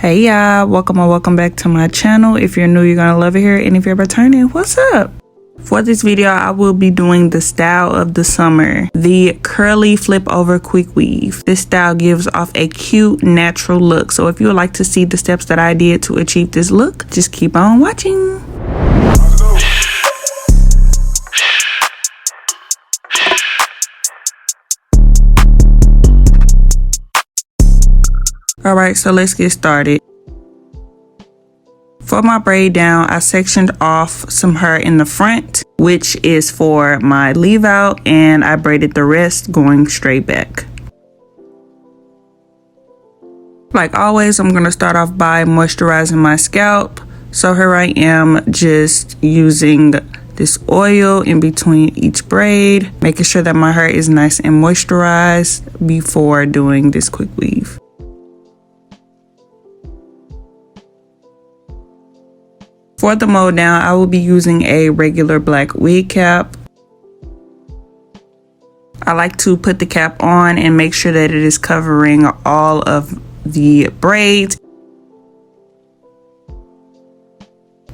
Hey y'all, welcome or welcome back to my channel. If you're new, you're gonna love it here, and if you're returning, what's up? For this video, I will be doing the style of the summer, the curly flip over quick weave. This style gives off a cute, natural look. So if you would like to see the steps that I did to achieve this look, just keep on watching. Alright, so let's get started. For my braid down, I sectioned off some hair in the front, which is for my leave out, and I braided the rest going straight back. Like always, I'm going to start off by moisturizing my scalp. So here I am just using this oil in between each braid, making sure that my hair is nice and moisturized before doing this quick weave. For the mold down, I will be using a regular black wig cap. I like to put the cap on and make sure that it is covering all of the braids.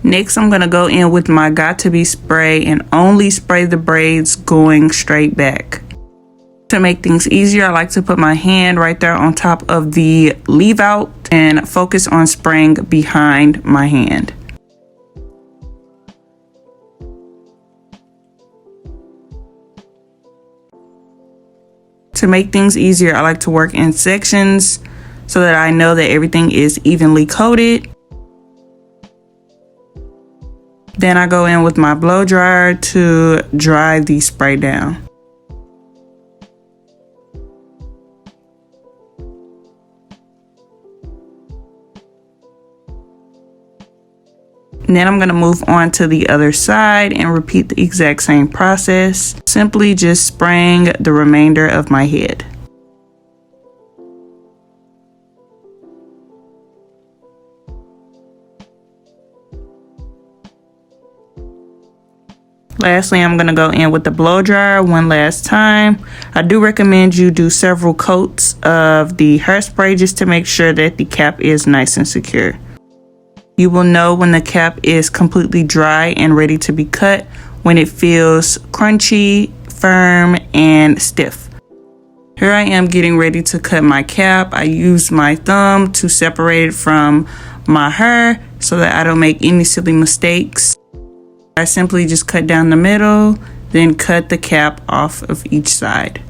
Next, I'm going to go in with my Got To Be spray and only spray the braids going straight back. To make things easier, I like to put my hand right there on top of the leave out and focus on spraying behind my hand. To make things easier, I like to work in sections so that I know that everything is evenly coated. Then I go in with my blow dryer to dry the spray down. And then I'm going to move on to the other side and repeat the exact same process, simply just spraying the remainder of my head. Lastly, I'm going to go in with the blow dryer one last time. I do recommend you do several coats of the hairspray just to make sure that the cap is nice and secure. You will know when the cap is completely dry and ready to be cut when it feels crunchy, firm, and stiff. Here I am getting ready to cut my cap. I use my thumb to separate it from my hair so that I don't make any silly mistakes. I simply just cut down the middle, then cut the cap off of each side.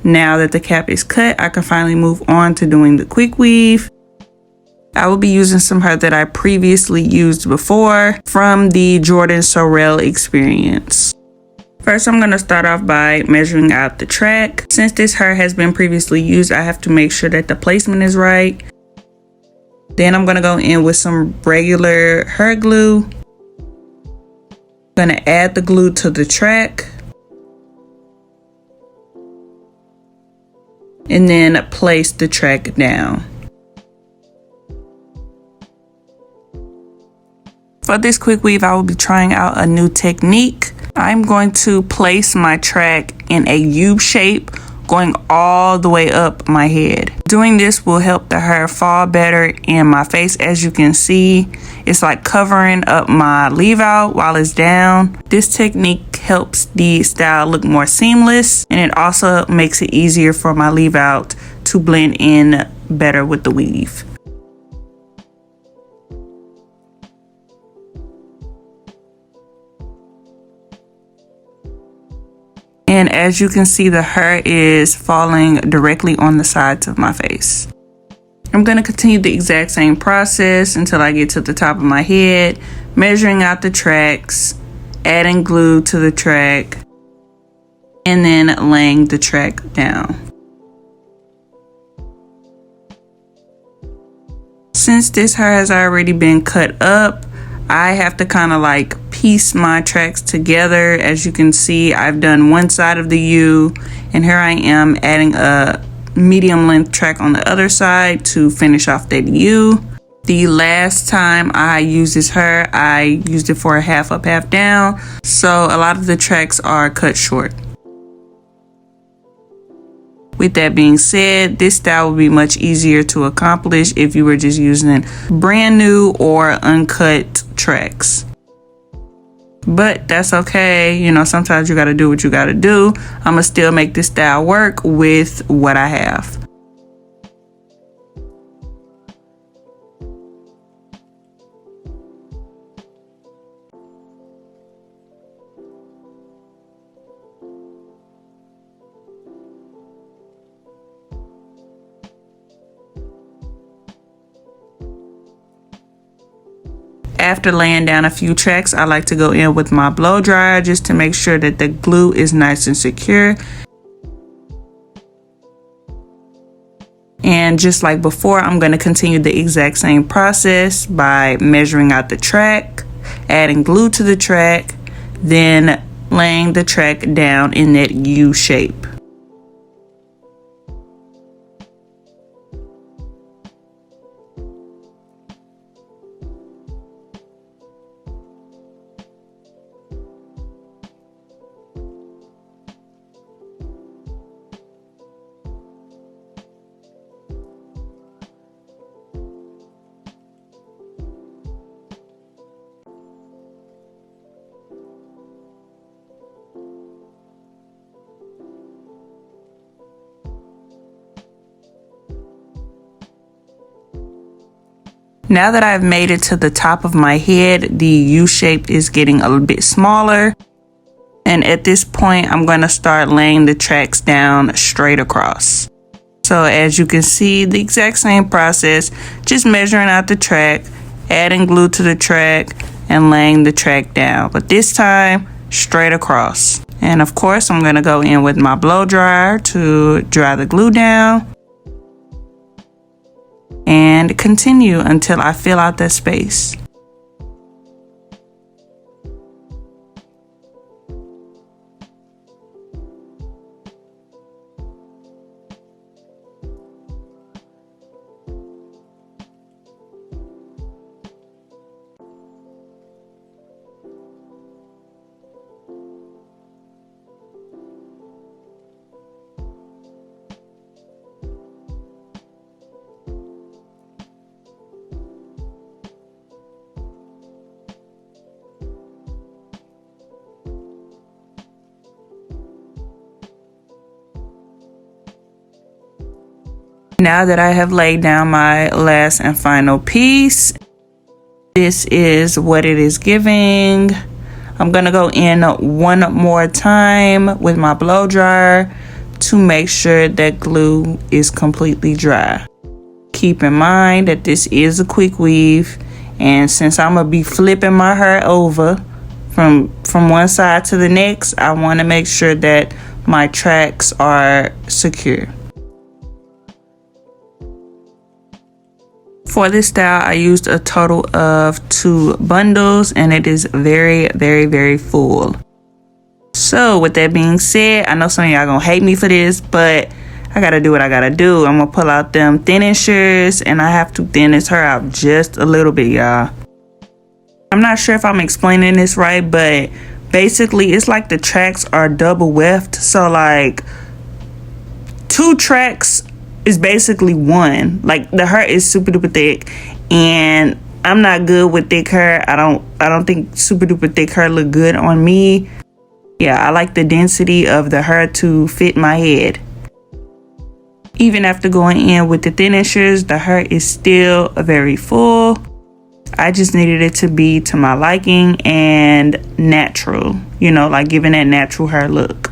Now that the cap is cut, I can finally move on to doing the quick weave. I will be using some hair that I previously used before from the Jordan Sorrel experience. First, I'm going to start off by measuring out the track. Since this hair has been previously used, I have to make sure that the placement is right. Then I'm going to go in with some regular hair glue. I'm going to add the glue to the track. And then place the track down. For this quick weave, I will be trying out a new technique. I'm going to place my track in a U shape, going all the way up my head. Doing this will help the hair fall better in my face. As you can see, it's like covering up my leave out while it's down. This technique helps the style look more seamless, and it also makes it easier for my leave out to blend in better with the weave. And as you can see, the hair is falling directly on the sides of my face. I'm going to continue the exact same process until I get to the top of my head, measuring out the tracks, adding glue to the track, and then laying the track down. Since this hair has already been cut up, I have to kind of like piece my tracks together. As you can see, I've done one side of the U, and here I am adding a medium length track on the other side to finish off that U. The last time I used this hair, I used it for a half up, half down. So a lot of the tracks are cut short. With that being said, this style would be much easier to accomplish if you were just using brand new or uncut tracks. But that's okay, you know, sometimes you gotta do what you gotta do. I'ma still make this style work with what I have. After laying down a few tracks, I like to go in with my blow dryer just to make sure that the glue is nice and secure. And just like before, I'm going to continue the exact same process by measuring out the track, adding glue to the track, then laying the track down in that U shape. Now that I've made it to the top of my head, the U shape is getting a little bit smaller. And at this point, I'm going to start laying the tracks down straight across. So as you can see, the exact same process, just measuring out the track, adding glue to the track, and laying the track down. But this time, straight across. And of course, I'm going to go in with my blow dryer to dry the glue down. And continue until I fill out that space. Now that I have laid down my last and final piece, this is what it is giving. I'm gonna go in one more time with my blow dryer to make sure that glue is completely dry. Keep in mind that this is a quick weave, and since I'm gonna be flipping my hair over from one side to the next, I want to make sure that my tracks are secure. For this style, I used a total of 2 bundles, and it is very, very, very full. So with that being said, I know some of y'all gonna hate me for this, but I gotta do what I gotta do. I'm gonna pull out them thinishers, and I have to thin this hair out just a little bit, y'all. I'm not sure if I'm explaining this right, but basically it's like the tracks are double weft. So like 2 tracks is basically 1. Like the hair is super duper thick, and I'm not good with thick hair. I don't think super duper thick hair look good on me. Yeah, I like the density of the hair to fit my head. Even after going in with the thinishers, the hair is still very full. I just needed it to be to my liking and natural, you know, like giving that natural hair look.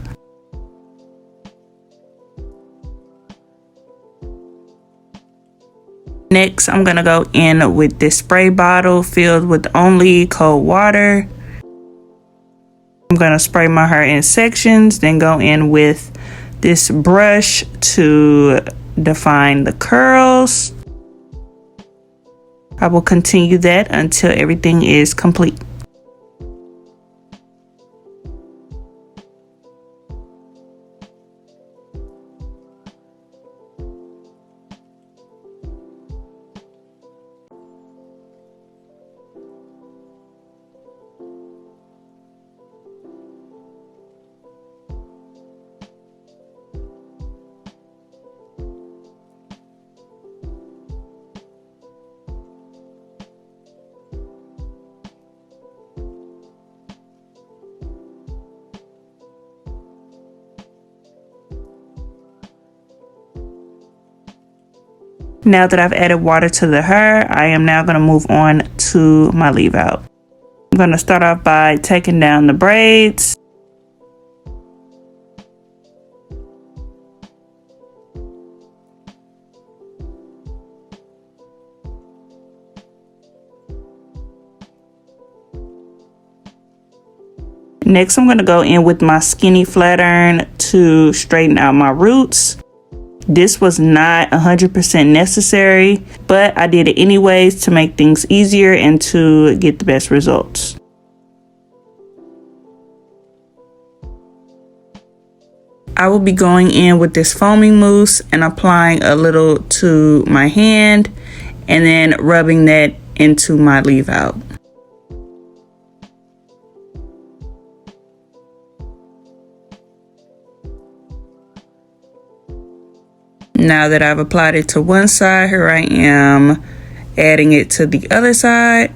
Next, I'm gonna go in with this spray bottle filled with only cold water. I'm gonna spray my hair in sections, then go in with this brush to define the curls. I will continue that until everything is complete. Now that I've added water to the hair, I am now going to move on to my leave out. I'm going to start off by taking down the braids. Next, I'm going to go in with my skinny flat iron to straighten out my roots. This was not 100% necessary, but I did it anyways to make things easier and to get the best results. I will be going in with this foaming mousse and applying a little to my hand and then rubbing that into my leave out. Now that I've applied it to one side, here I am adding it to the other side.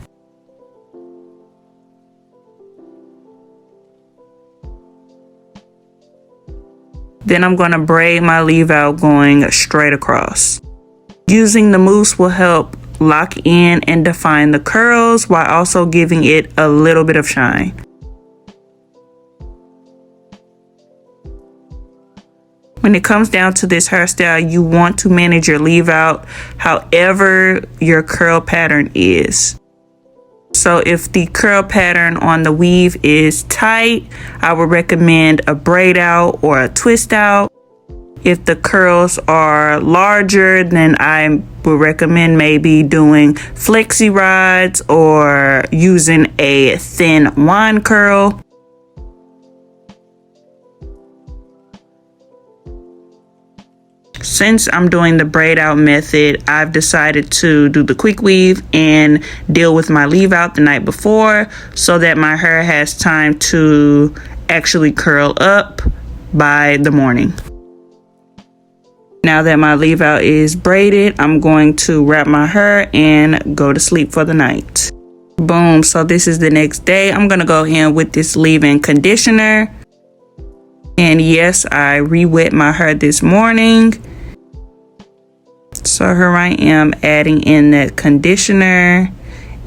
Then I'm going to braid my leave out going straight across. Using the mousse will help lock in and define the curls while also giving it a little bit of shine. When it comes down to this hairstyle, you want to manage your leave out however your curl pattern is. So if the curl pattern on the weave is tight, I would recommend a braid out or a twist out. If the curls are larger, then I would recommend maybe doing flexi rods or using a thin wand curl. Since I'm doing the braid out method, I've decided to do the quick weave and deal with my leave out the night before so that my hair has time to actually curl up by the morning. Now that my leave out is braided, I'm going to wrap my hair and go to sleep for the night. Boom, so this is the next day. I'm gonna go in with this leave-in conditioner. And yes, I re-wet my hair this morning. So here I am adding in that conditioner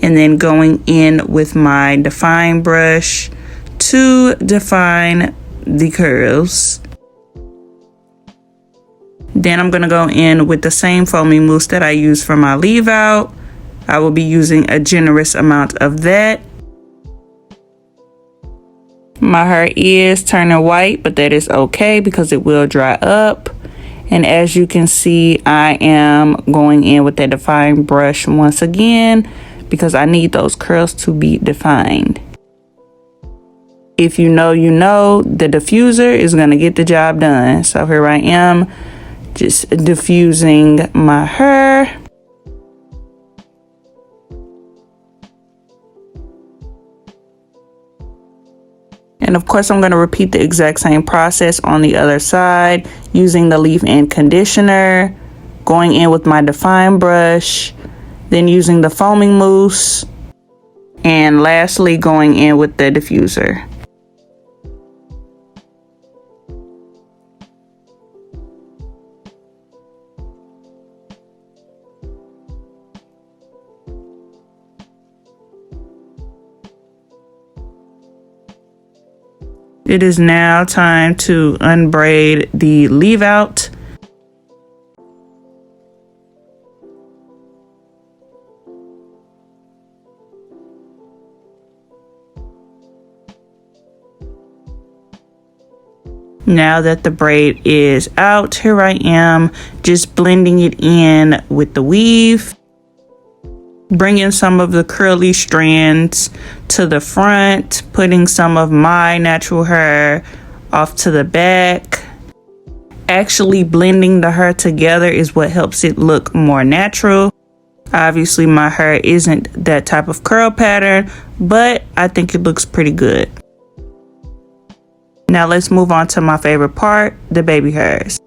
and then going in with my define brush to define the curls. Then I'm going to go in with the same foaming mousse that I used for my leave out. I will be using a generous amount of that. My hair is turning white, but that is okay because it will dry up. And as you can see, I am going in with that defined brush once again because I need those curls to be defined. If you know, you know, the diffuser is going to get the job done. So here I am just diffusing my hair. And of course, I'm going to repeat the exact same process on the other side using the leave-in conditioner, going in with my define brush, then using the foaming mousse, and lastly going in with the diffuser. It is now time to unbraid the leave out. Now that the braid is out, here I am just blending it in with the weave, bringing some of the curly strands to the front, putting some of my natural hair off to the back. Actually blending the hair together is what helps it look more natural. Obviously my hair isn't that type of curl pattern, but I think it looks pretty good. Now let's move on to my favorite part, the baby hairs.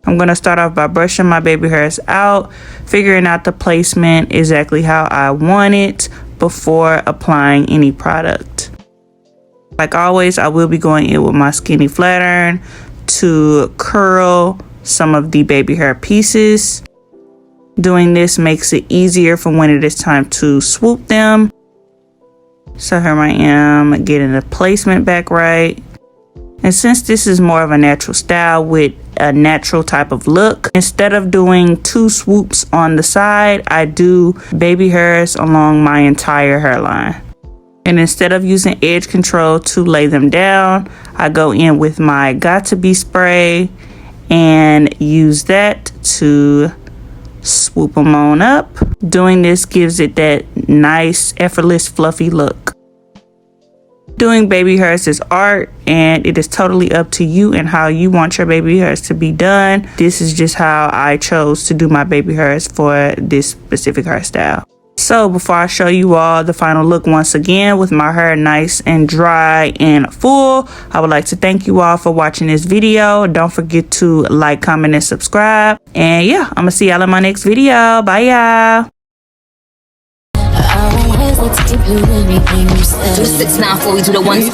I'm going to start off by brushing my baby hairs out, figuring out the placement exactly how I want it before applying any product. Like always, I will be going in with my skinny flat iron to curl some of the baby hair pieces. Doing this makes it easier for when it is time to swoop them. So here I am getting the placement back right. And since this is more of a natural style with a natural type of look, instead of doing 2 swoops on the side, I do baby hairs along my entire hairline. And instead of using edge control to lay them down, I go in with my Got To Be spray and use that to swoop them on up. Doing this gives it that nice, effortless, fluffy look. Doing baby hairs is art, and it is totally up to you and how you want your baby hairs to be done. This is just how I chose to do my baby hairs for this specific hairstyle. So before I show you all the final look once again with my hair nice and dry and full, I would like to thank you all for watching this video. Don't forget to like, comment, and subscribe. And yeah, I'm gonna see y'all in my next video. Bye, y'all. Do 6 9 4, we do the ones.